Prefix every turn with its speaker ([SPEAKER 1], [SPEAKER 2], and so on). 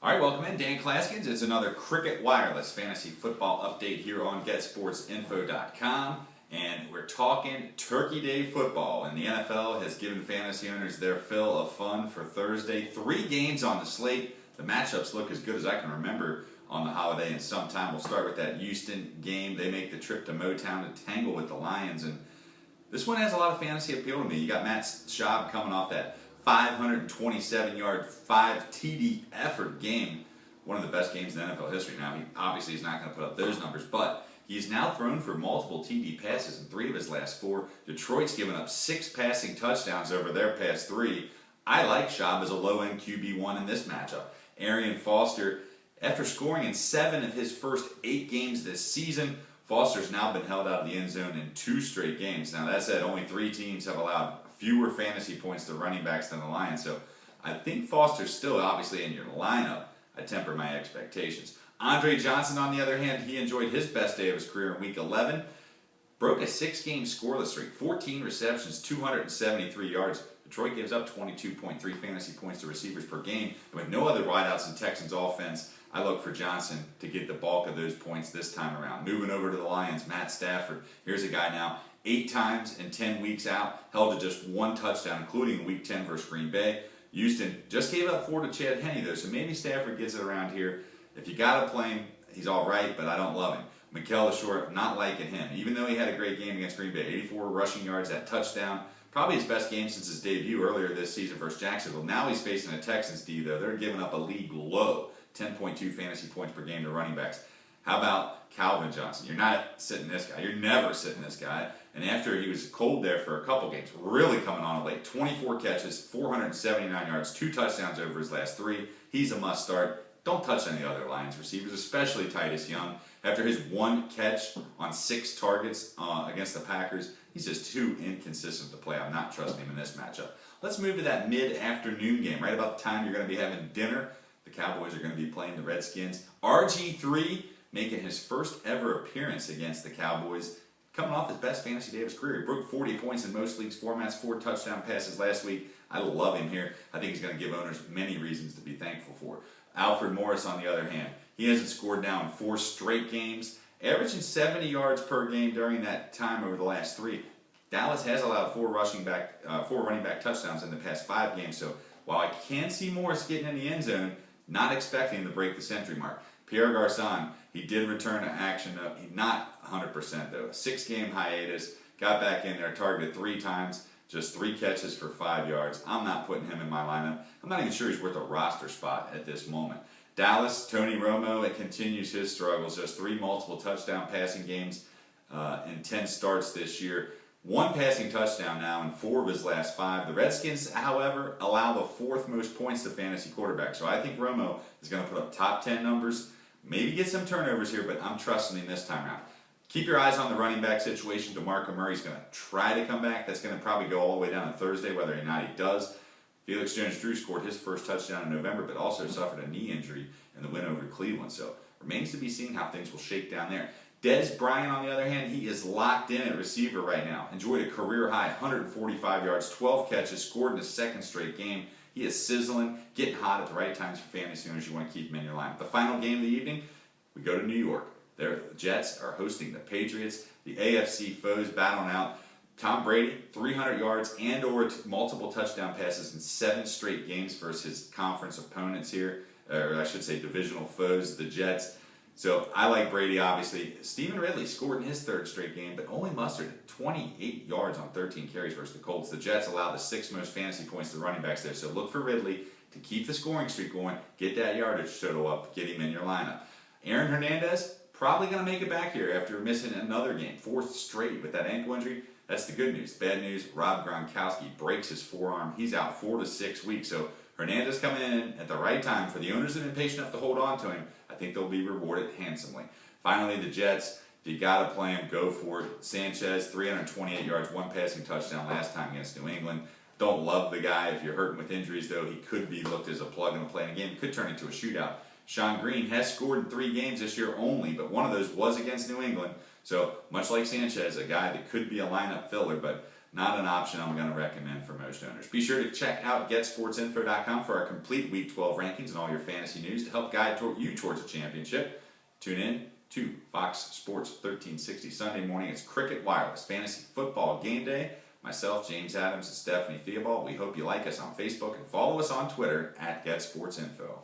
[SPEAKER 1] All right, welcome in, Dan Clasgens. It's another Cricket Wireless fantasy football update here on getsportsinfo.com. And we're talking Turkey Day football. And the NFL has given fantasy owners their fill of fun for Thursday. 3 games on the slate. The matchups look as good as I can remember on the holiday in some time. We'll start with that Houston game. They make the trip to Motown to tangle with the Lions. And this one has a lot of fantasy appeal to me. You got Matt Schaub coming off that 527-yard, 5 TD effort game. One of the best games in NFL history. Now, he obviously is not going to put up those numbers, but he's now thrown for multiple TD passes in 3 of his last 4. Detroit's given up 6 passing touchdowns over their past 3. I like Schaub as a low-end QB1 in this matchup. Arian Foster, after scoring in 7 of his first 8 games this season, Foster's now been held out of the end zone in 2 straight games. Now, that said, only 3 teams have allowed fewer fantasy points to running backs than the Lions, so I think Foster's still obviously in your lineup. I temper my expectations. Andre Johnson, on the other hand, he enjoyed his best day of his career in Week 11. Broke a 6-game scoreless streak, 14 receptions, 273 yards. Detroit gives up 22.3 fantasy points to receivers per game. And with no other wideouts in Texans offense, I look for Johnson to get the bulk of those points this time around. Moving over to the Lions, Matt Stafford. Here's a guy now, 8 times in 10 weeks out, held to just 1 touchdown, including Week 10 versus Green Bay. Houston just gave up 4 to Chad Henne, though, so maybe Stafford gets it around here. If you got to play him, he's all right, but I don't love him. Mikel LaShore, not liking him. Even though he had a great game against Green Bay, 84 rushing yards, that touchdown, probably his best game since his debut earlier this season versus Jacksonville. Now he's facing a Texans D, though. They're giving up a league low 10.2 fantasy points per game to running backs. How about Calvin Johnson? You're not sitting this guy. You're never sitting this guy. And after he was cold there for a couple games, really coming on late, 24 catches, 479 yards, 2 touchdowns over his last 3. He's a must start. Don't touch any other Lions receivers, especially Titus Young. After his 1 catch on 6 targets against the Packers, he's just too inconsistent to play. I'm not trusting him in this matchup. Let's move to that mid-afternoon game, right about the time you're going to be having dinner. The Cowboys are going to be playing the Redskins. RG3 making his first ever appearance against the Cowboys. Coming off his best fantasy day of his career. He broke 40 points in most leagues, formats, 4 touchdown passes last week. I love him here. I think he's going to give owners many reasons to be thankful for. Alfred Morris, on the other hand, he hasn't scored now in 4 straight games, averaging 70 yards per game during that time over the last 3. Dallas has allowed 4 running back touchdowns in the past 5 games, so while I can see Morris getting in the end zone, not expecting him to break the century mark. Pierre Garçon, he did return to action, not 100% though. A 6-game hiatus, got back in there, targeted 3 times, just 3 catches for 5 yards. I'm not putting him in my lineup. I'm not even sure he's worth a roster spot at this moment. Dallas, Tony Romo, it continues his struggles. Just 3 multiple touchdown passing games in 10 starts this year. 1 passing touchdown now in 4 of his last 5. The Redskins, however, allow the 4th most points to fantasy quarterbacks. So I think Romo is going to put up top 10 numbers. Maybe get some turnovers here, but I'm trusting him this time around. Keep your eyes on the running back situation. DeMarco Murray's going to try to come back. That's going to probably go all the way down to Thursday, whether or not he does. Felix Jones-Drew scored his first touchdown in November, but also suffered a knee injury in the win over Cleveland. So remains to be seen how things will shake down there. Dez Bryant, on the other hand, he is locked in at receiver right now. Enjoyed a career-high 145 yards, 12 catches, scored in his 2nd straight game. He is sizzling, getting hot at the right times for fantasy owners. You want to keep him in your lineup. The final game of the evening, we go to New York. The Jets are hosting the Patriots. The AFC foes battling out. Tom Brady, 300 yards and or multiple touchdown passes in 7 straight games versus his conference opponents here, or I should say divisional foes, the Jets. So I like Brady, obviously. Stephen Ridley scored in his 3rd straight game, but only mustered 28 yards on 13 carries versus the Colts. The Jets allow the 6th most fantasy points to running backs there. So look for Ridley to keep the scoring streak going, get that yardage total up, get him in your lineup. Aaron Hernandez, probably going to make it back here after missing another game, 4th straight with that ankle injury. That's the good news. Bad news, Rob Gronkowski breaks his forearm. He's out 4 to 6 weeks. So Hernandez coming in at the right time. For the owners that have been patient enough to hold on to him, I think they'll be rewarded handsomely. Finally, the Jets, if you got to play him, go for it. Sanchez, 328 yards, 1 passing touchdown last time against New England. Don't love the guy. If you're hurting with injuries, though, he could be looked as a plug-and-play in a game. It could turn into a shootout. Sean Green has scored in 3 games this year only, but one of those was against New England. So much like Sanchez, a guy that could be a lineup filler, but not an option I'm going to recommend for most owners. Be sure to check out getsportsinfo.com for our complete Week 12 rankings and all your fantasy news to help guide you towards a championship. Tune in to Fox Sports 1360 Sunday morning. It's Cricket Wireless Fantasy Football Game Day. Myself, James Adams, and Stephanie Theobald. We hope you like us on Facebook and follow us on Twitter at getsportsinfo.